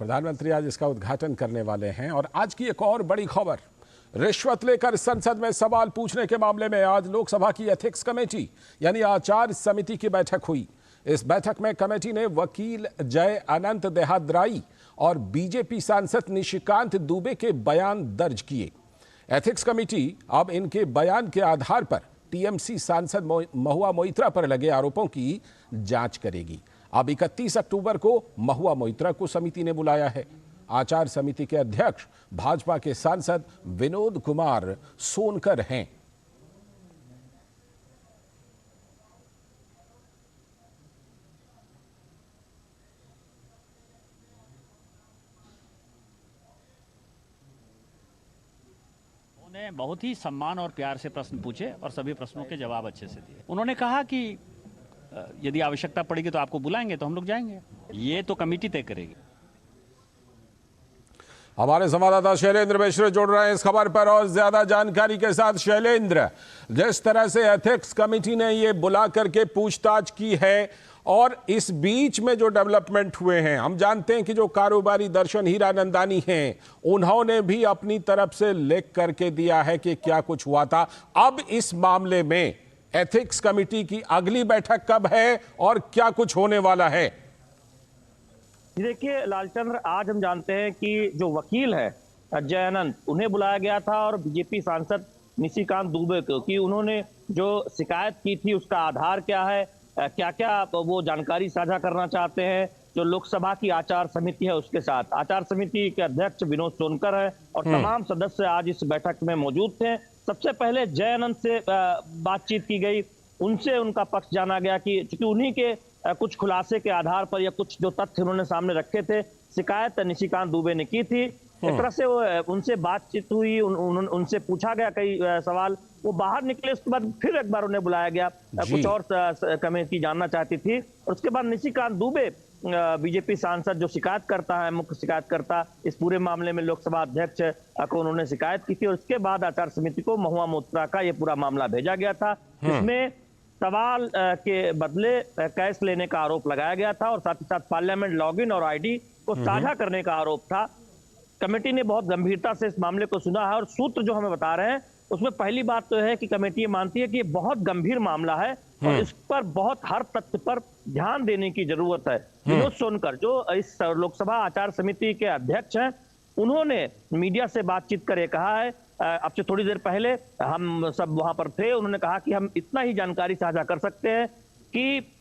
प्रधानमंत्री आज इसका उद्घाटन करने वाले हैं। और आज की एक और बड़ी खबर, रिश्वत लेकर संसद में सवाल पूछने के मामले में आज लोकसभा की एथिक्स कमेटी यानी आचार समिति की बैठक हुई। इस बैठक में कमेटी ने वकील जय अनंत देहाद्राई और बीजेपी सांसद निशिकांत दुबे के बयान दर्ज किए। एथिक्स कमेटी अब इनके बयान के आधार पर टीएमसी सांसद महुआ मोइत्रा पर लगे आरोपों की जांच करेगी। अब 31 अक्टूबर को महुआ मोइत्रा को समिति ने बुलाया है। आचार समिति के अध्यक्ष भाजपा के सांसद विनोद कुमार सोनकर हैं। उन्होंने बहुत ही सम्मान और प्यार से प्रश्न पूछे और सभी प्रश्नों के जवाब अच्छे से दिए। उन्होंने कहा कि यदि आवश्यकता पड़ेगी तो आपको बुलाएंगे तो हम लोग जाएंगे, ये तो कमेटी तय करेगी। हमारे संवाददाता शैलेंद्र मिश्र जुड़ रहे हैं इस खबर पर और ज्यादा जानकारी के साथ। शैलेंद्र, जिस तरह से एथिक्स कमेटी ने ये बुला करके पूछताछ की है और इस बीच में जो डेवलपमेंट हुए हैं, हम जानते हैं कि जो कारोबारी दर्शन हीरानंदानी हैं उन्होंने भी अपनी तरफ से लिख करके दिया है कि क्या कुछ हुआ था। अब इस मामले में एथिक्स कमेटी की अगली बैठक कब है और क्या कुछ होने वाला है? देखिए लालचंद्र, आज हम जानते हैं कि जो वकील है जय अनंत, उन्हें बुलाया गया था और बीजेपी सांसद निशिकांत दुबे को कि उन्होंने जो शिकायत की थी उसका आधार क्या है, क्या क्या वो जानकारी साझा करना चाहते हैं। जो लोकसभा की आचार समिति है उसके साथ आचार समिति के अध्यक्ष विनोद सोनकर है और तमाम सदस्य आज इस बैठक में मौजूद थे। सबसे पहले जय अनंत से बातचीत की गई, उनसे उनका पक्ष जाना गया कि चूंकि उन्हीं के कुछ खुलासे के आधार पर या कुछ जो तथ्य उन्होंने सामने रखे थे, शिकायत निशिकांत दुबे ने की थी। एक तरह से उनसे बातचीत हुई, उनसे पूछा गया कई सवाल, वो बाहर निकले। उसके बाद फिर एक बार उन्हें बुलाया गया, कुछ और कमेटी जानना चाहती थी। और उसके बाद निशिकांत दुबे बीजेपी सांसद जो शिकायत करता है, मुख्य शिकायतकर्ता इस पूरे मामले में लोकसभा अध्यक्ष को उन्होंने शिकायत की थी। और उसके बाद आचार समिति को महुआ मोइत्रा का ये पूरा मामला भेजा गया था। इसमें सवाल के बदले कैश लेने का आरोप लगाया गया था और साथ ही साथ पार्लियामेंट लॉगिन और आईडी को साझा करने का आरोप था। कमेटी ने बहुत गंभीरता से इस मामले को सुना है और सूत्र जो हमें बता रहे हैं उसमें पहली बात तो है कि कमेटी मानती है कि ये बहुत गंभीर मामला है और इस पर बहुत हर तथ्य पर ध्यान देने की जरूरत है। विनोद सोनकर जो इस लोकसभा आचार समिति के अध्यक्ष हैं, उन्होंने मीडिया से बातचीत कर कहा है, अब से थोड़ी देर पहले हम सब वहां पर थे, उन्होंने कहा कि हम इतना ही जानकारी साझा कर सकते हैं कि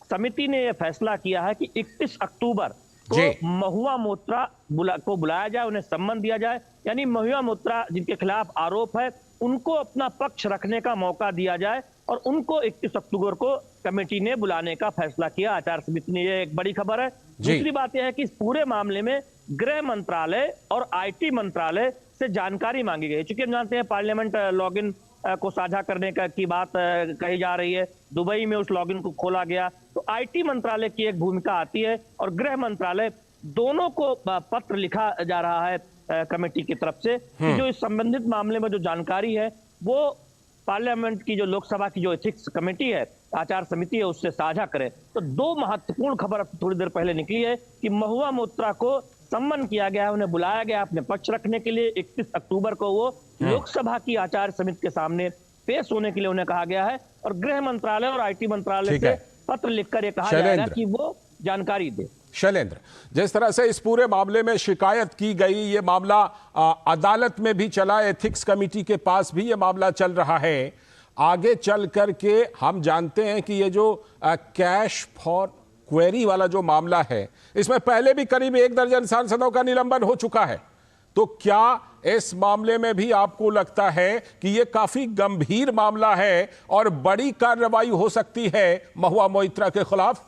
समिति ने यह फैसला किया है कि 31 अक्टूबर को महुआ मोइत्रा को बुलाया जाए, उन्हें सम्मन दिया जाए। यानी महुआ मोइत्रा जिनके खिलाफ आरोप है उनको अपना पक्ष रखने का मौका दिया जाए और उनको 31 अक्टूबर को कमेटी ने बुलाने का फैसला किया आचार समिति ने। ये एक बड़ी खबर है। दूसरी बात यह है कि इस पूरे मामले में गृह मंत्रालय और आईटी मंत्रालय से जानकारी मांगी गई। चूंकि हम जानते हैं पार्लियामेंट लॉगिन को साझा करने की बात कही जा रही है, दुबई में उस लॉगिन को खोला गया, तो आईटी मंत्रालय की एक भूमिका आती है और गृह मंत्रालय, दोनों को पत्र लिखा जा रहा है कमेटी की तरफ से कि जो इस संबंधित मामले में जो जानकारी है वो पार्लियामेंट की जो लोकसभा की जो एथिक्स कमेटी है, आचार समिति है, उससे साझा करें। तो दो महत्वपूर्ण खबर थोड़ी देर पहले निकली है कि महुआ मोइत्रा को सम्मन किया गया है, उन्हें बुलाया गया अपने पक्ष रखने के लिए। 31 अक्टूबर को वो लोकसभा की आचार समिति के सामने पेश होने के लिए उन्हें कहा गया है और गृह मंत्रालय और आईटी मंत्रालय से पत्र लिखकर ये कहा जाएगा कि वो जानकारी दे। शैलेंद्र, जिस तरह से इस पूरे मामले में शिकायत की गई, ये मामला अदालत में भी चला, एथिक्स कमेटी के पास भी ये मामला चल रहा है। आगे चल करके हम जानते हैं कि ये जो कैश फॉर क्वेरी वाला जो मामला है, इसमें पहले भी करीब 1 दर्जन सांसदों का निलंबन हो चुका है। तो क्या इस मामले में भी आपको लगता है कि ये काफी गंभीर मामला है और बड़ी कार्रवाई हो सकती है महुआ मोइत्रा के खिलाफ?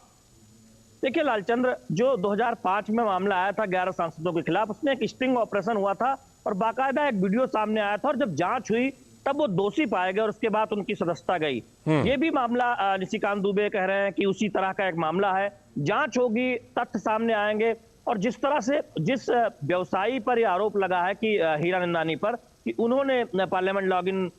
देखिए लालचंद्र, जो 2005 में मामला आया था 11 सांसदों के खिलाफ, उसमें एक स्टिंग ऑपरेशन हुआ था और बाकायदा एक वीडियो सामने आया था और जब जांच हुई तब वो दोषी पाए गए और उसके बाद उनकी सदस्यता गई। ये भी मामला निशिकांत दुबे कह रहे हैं कि उसी तरह का एक मामला है। जांच होगी, तथ्य सामने आएंगे और जिस तरह से जिस व्यवसायी पर यह आरोप लगा है कि हीरानंदानी पर कि उन्होंने पार्लियामेंट लॉगिन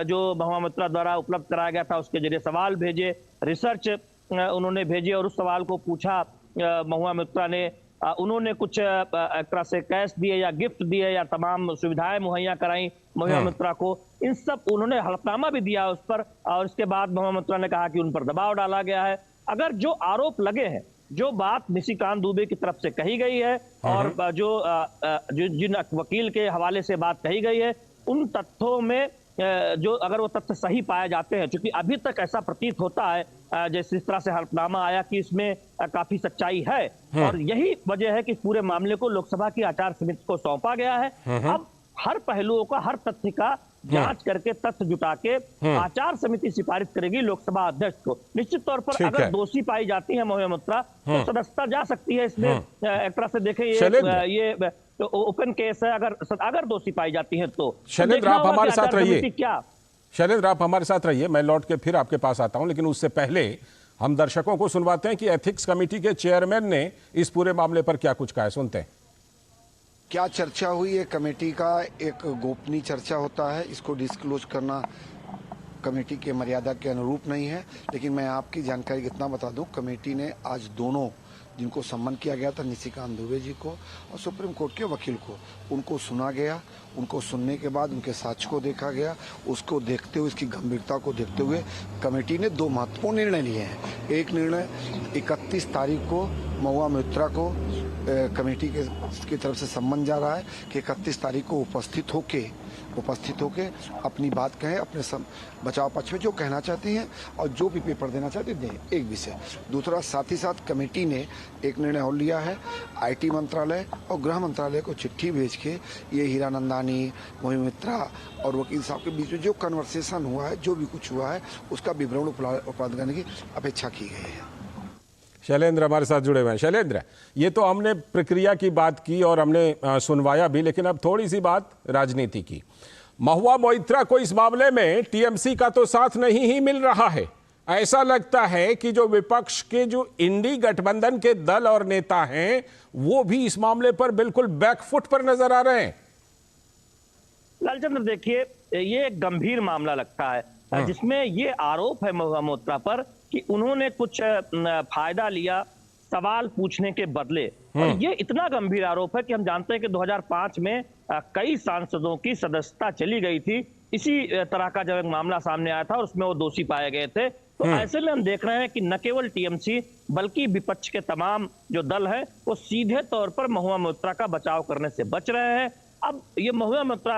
जो महुआ मोइत्रा द्वारा उपलब्ध कराया गया था उसके जरिए सवाल भेजे, रिसर्च उन्होंने भेजे और उस सवाल को पूछा महुआ मोइत्रा ने उन्होंने कुछ एक तरह से कैश दिए या गिफ्ट दिए या तमाम सुविधाएं मुहैया कराई महुआ मित्रा को, इन सब उन्होंने हलफनामा भी दिया उस पर, और इसके बाद महुआ मित्रा ने कहा कि उन पर दबाव डाला गया है। अगर जो आरोप लगे हैं, जो बात निशिकांत दुबे की तरफ से कही गई है और जो जिन वकील के हवाले से बात कही गई है, उन तथ्यों में जो अगर वो तथ्य सही पाए जाते हैं, क्योंकि अभी तक ऐसा प्रतीत होता है जैसे इस तरह से हलफनामा आया कि इसमें काफी सच्चाई है, और यही वजह है कि पूरे मामले को लोकसभा की आचार समिति को सौंपा गया है। अब हर पहलुओं का, हर तथ्य का जांच करके, तथ्य जुटा के आचार समिति सिफारिश करेगी लोकसभा अध्यक्ष को। निश्चित तौर पर अगर दोषी पाई जाती है महुआ मित्रा तो सदस्यता जा सकती है इसमें। एक तरह से देखें ये तो ओपन केस है, अगर दोषी पाई जाती है तो। शैलेंद्र, आप हमारे साथ रहिए। क्या शैलेंद्र, आप हमारे साथ रहिए, मैं लौट के फिर आपके पास आता हूं, लेकिन उससे पहले हम दर्शकों को सुनवाते हैं कि एथिक्स कमेटी के चेयरमैन ने इस पूरे मामले पर क्या कुछ कहा है। सुनते हैं क्या चर्चा हुई है। कमेटी का एक गोपनीय चर्चा होता है, इसको डिस्क्लोज करना कमेटी के मर्यादा के अनुरूप नहीं है। लेकिन मैं आपकी जानकारी कितना बता दूं, कमेटी ने आज दोनों जिनको सम्मन किया गया था, निशिकांत दुबे जी को और सुप्रीम कोर्ट के वकील को, उनको सुना गया। उनको सुनने के बाद उनके साक्ष्य को देखा गया। उसको देखते हुए, इसकी गंभीरता को देखते हुए कमेटी ने दो महत्वपूर्ण निर्णय लिए हैं। एक निर्णय 31 तारीख को महुआ मित्रा को कमेटी की तरफ से सम्मन जा रहा है कि 31 तारीख को उपस्थित होके अपनी बात कहें, अपने बचाव पक्ष में जो कहना चाहती हैं और जो भी पेपर देना चाहते हैं दें, एक विषय। दूसरा, साथ ही साथ कमेटी ने एक निर्णय और लिया है, IT मंत्रालय और गृह मंत्रालय को चिट्ठी भेज के ये हीरानंदानी, महुआ मित्रा और वकील साहब के बीच में जो कन्वर्सेशन हुआ है, जो भी कुछ हुआ है, उसका विवरण उपलब्ध करने की अपेक्षा की गई है। शैलेंद्र हमारे साथ जुड़े हुए हैं। शैलेंद्र, ये तो हमने प्रक्रिया की बात की और हमने सुनवाया भी, लेकिन अब थोड़ी सी बात राजनीति की। महुआ मोइत्रा को इस मामले में टीएमसी का तो साथ नहीं ही मिल रहा है। ऐसा लगता है कि जो विपक्ष के जो इंडी गठबंधन के दल और नेता हैं, वो भी इस मामले पर बिल्कुल बैकफुट पर नजर आ रहे हैं। लालचंद्र, देखिए, ये एक गंभीर मामला लगता है जिसमें ये आरोप है महुआ मोइत्रा पर कि उन्होंने कुछ फायदा लिया सवाल पूछने के बदले। और ये इतना गंभीर आरोप है कि हम जानते हैं कि 2005 में कई सांसदों की सदस्यता चली गई थी, इसी तरह का जब एक मामला सामने आया था और उसमें वो दोषी पाए गए थे। तो ऐसे में हम देख रहे हैं कि न केवल टीएमसी बल्कि विपक्ष के तमाम जो दल है वो सीधे तौर पर महुआ मोइत्रा का बचाव करने से बच रहे हैं। अब ये महुआ मित्रा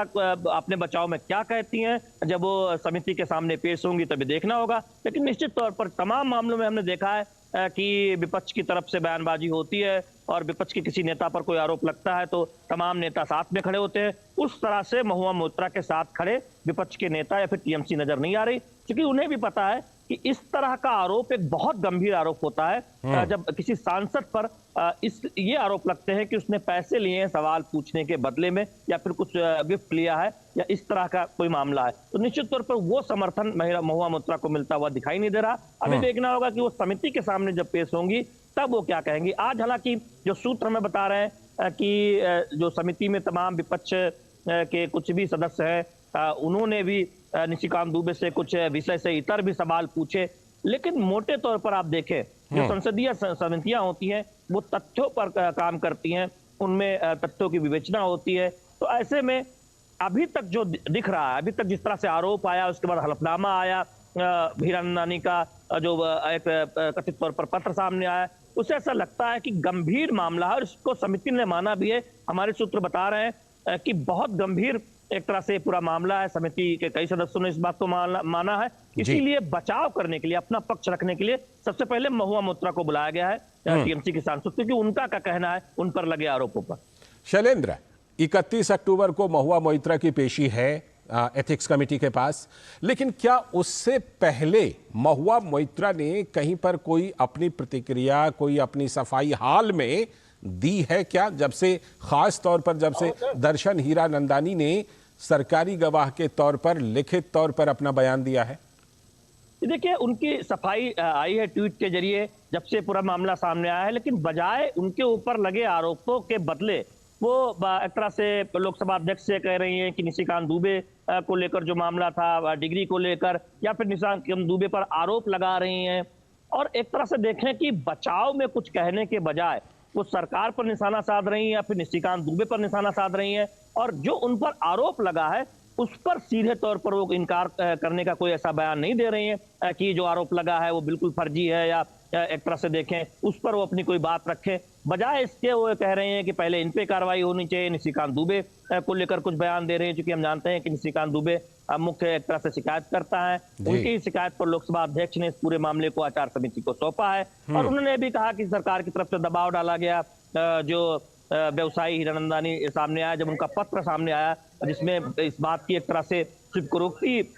अपने बचाव में क्या कहती हैं, जब वो समिति के सामने पेश होंगी तभी देखना होगा। लेकिन निश्चित तौर पर तमाम मामलों में हमने देखा है कि विपक्ष की तरफ से बयानबाजी होती है और विपक्ष के किसी नेता पर कोई आरोप लगता है तो तमाम नेता साथ में खड़े होते हैं। उस तरह से महुआ मोइत्रा के साथ खड़े विपक्ष के नेता या फिर टीएमसी नजर नहीं आ रही, क्योंकि उन्हें भी पता है कि इस तरह का आरोप एक बहुत गंभीर आरोप होता है। जब किसी सांसद पर ये आरोप लगते हैं कि उसने पैसे लिए हैं सवाल पूछने के बदले में या फिर कुछ गिफ्ट लिया है या इस तरह का कोई मामला है, तो निश्चित तौर पर वो समर्थन महुआ मोइत्रा को मिलता हुआ दिखाई नहीं दे रहा। अभी देखना होगा कि वो समिति के सामने जब पेश होंगी तब वो क्या कहेंगी। आज हालांकि जो सूत्र हमें बता रहे हैं कि जो समिति में तमाम विपक्ष के कुछ भी सदस्य हैं, उन्होंने भी निशिकांत दुबे से कुछ विषय से इतर भी सवाल पूछे। लेकिन मोटे तौर पर आप देखें, जो संसदीय समितियां होती हैं वो तथ्यों पर काम करती हैं, उनमें तथ्यों की विवेचना होती है। तो ऐसे में अभी तक जो दिख रहा है, अभी तक जिस तरह से आरोप आया, उसके बाद हलफनामा आया, हीरानंदानी का जो एक कथित तौर पर पत्र सामने आया, उससे ऐसा लगता है कि गंभीर मामला है और इसको समिति ने माना भी है। हमारे सूत्र बता रहे हैं कि बहुत गंभीर एक तरह से पूरा मामला है। समिति के कई सदस्यों ने इस बात को माना है। इसीलिए बचाव करने के लिए, अपना पक्ष रखने के लिए सबसे पहले महुआ मोइत्रा को बुलाया गया है टीएमसी के सांसद, क्योंकि उनका क्या कहना है उन पर लगे आरोपों पर। शैलेंद्र, 31 अक्टूबर को महुआ मोइत्रा की पेशी है एथिक्स कमेटी के पास, लेकिन क्या उससे पहले महुआ मोइत्रा ने कहीं पर कोई अपनी प्रतिक्रिया, कोई अपनी सफाई हाल में दी है क्या? जब से खास तौर पर जब से दर्शन हीरानंदानी ने सरकारी गवाह के तौर पर, लिखित तौर पर अपना बयान दिया है? देखिए, उनकी सफाई आई है ट्वीट के जरिए जब से पूरा मामला सामने आया है, लेकिन बजाय उनके ऊपर लगे आरोपों के बदले वो एक तरह से लोकसभा अध्यक्ष से कह रही हैं कि निशिकांत दुबे को लेकर जो मामला था, डिग्री को लेकर, या फिर निशिकांत दुबे पर आरोप लगा रही हैं। और एक तरह से देखें कि बचाव में कुछ कहने के बजाय वो सरकार पर निशाना साध रही हैं या फिर निशिकांत दुबे पर निशाना साध रही हैं, और जो उन पर आरोप लगा है उस पर सीधे तौर पर वो इनकार करने का कोई ऐसा बयान नहीं दे रही हैं कि जो आरोप लगा है वो बिल्कुल फर्जी है, या एक तरह से देखें उस पर वो अपनी कोई बात रखें। बजाय इसके वो कह रहे हैं कि पहले इन पे कार्रवाई होनी चाहिए। निशिकांत दुबे को लेकर कुछ बयान दे रहे हैं, क्योंकि हम जानते हैं कि निशिकांत दुबे मुख्य एक तरह से शिकायत करता है। उनकी शिकायत पर लोकसभा अध्यक्ष ने इस पूरे मामले को आचार समिति को सौंपा है, और उन्होंने भी कहा कि सरकार की तरफ से दबाव डाला गया। जो व्यवसायी हीरानंदानी सामने आया, जब उनका पत्र सामने आया जिसमें इस बात की एक तरह से स्वीकारोक्ति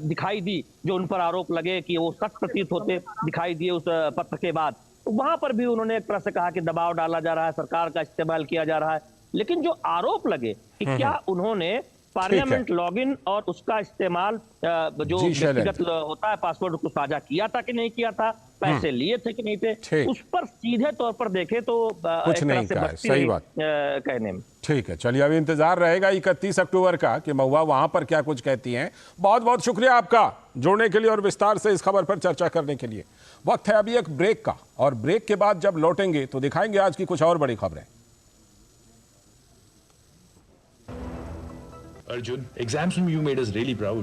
दिखाई दी, जो उन पर आरोप लगे कि वो सच प्रतीत होते दिखाई दिए उस पत्र के बाद, तो वहां पर भी उन्होंने एक तरह से कहा कि दबाव डाला जा रहा है, सरकार का इस्तेमाल किया जा रहा है। लेकिन जो आरोप लगे कि क्या उन्होंने पार्लियामेंट लॉगिन और उसका इस्तेमाल जो व्यक्तिगत होता है पासवर्ड को साझा किया था कि नहीं किया था, पैसे लिए थे कि नहीं थे, उस पर सीधे तौर पर देखे तो कुछ नहीं कहा। सही बात कहने में। ठीक है, चलिए अभी इंतजार रहेगा 31 अक्टूबर का कि महुआ वहां पर क्या कुछ कहती हैं। बहुत बहुत शुक्रिया आपका जुड़ने के लिए और विस्तार से इस खबर पर चर्चा करने के लिए। वक्त है अभी एक ब्रेक का, और ब्रेक के बाद जब लौटेंगे तो दिखाएंगे आज की कुछ और बड़ी खबरें। Arjun, exams from you made us really proud.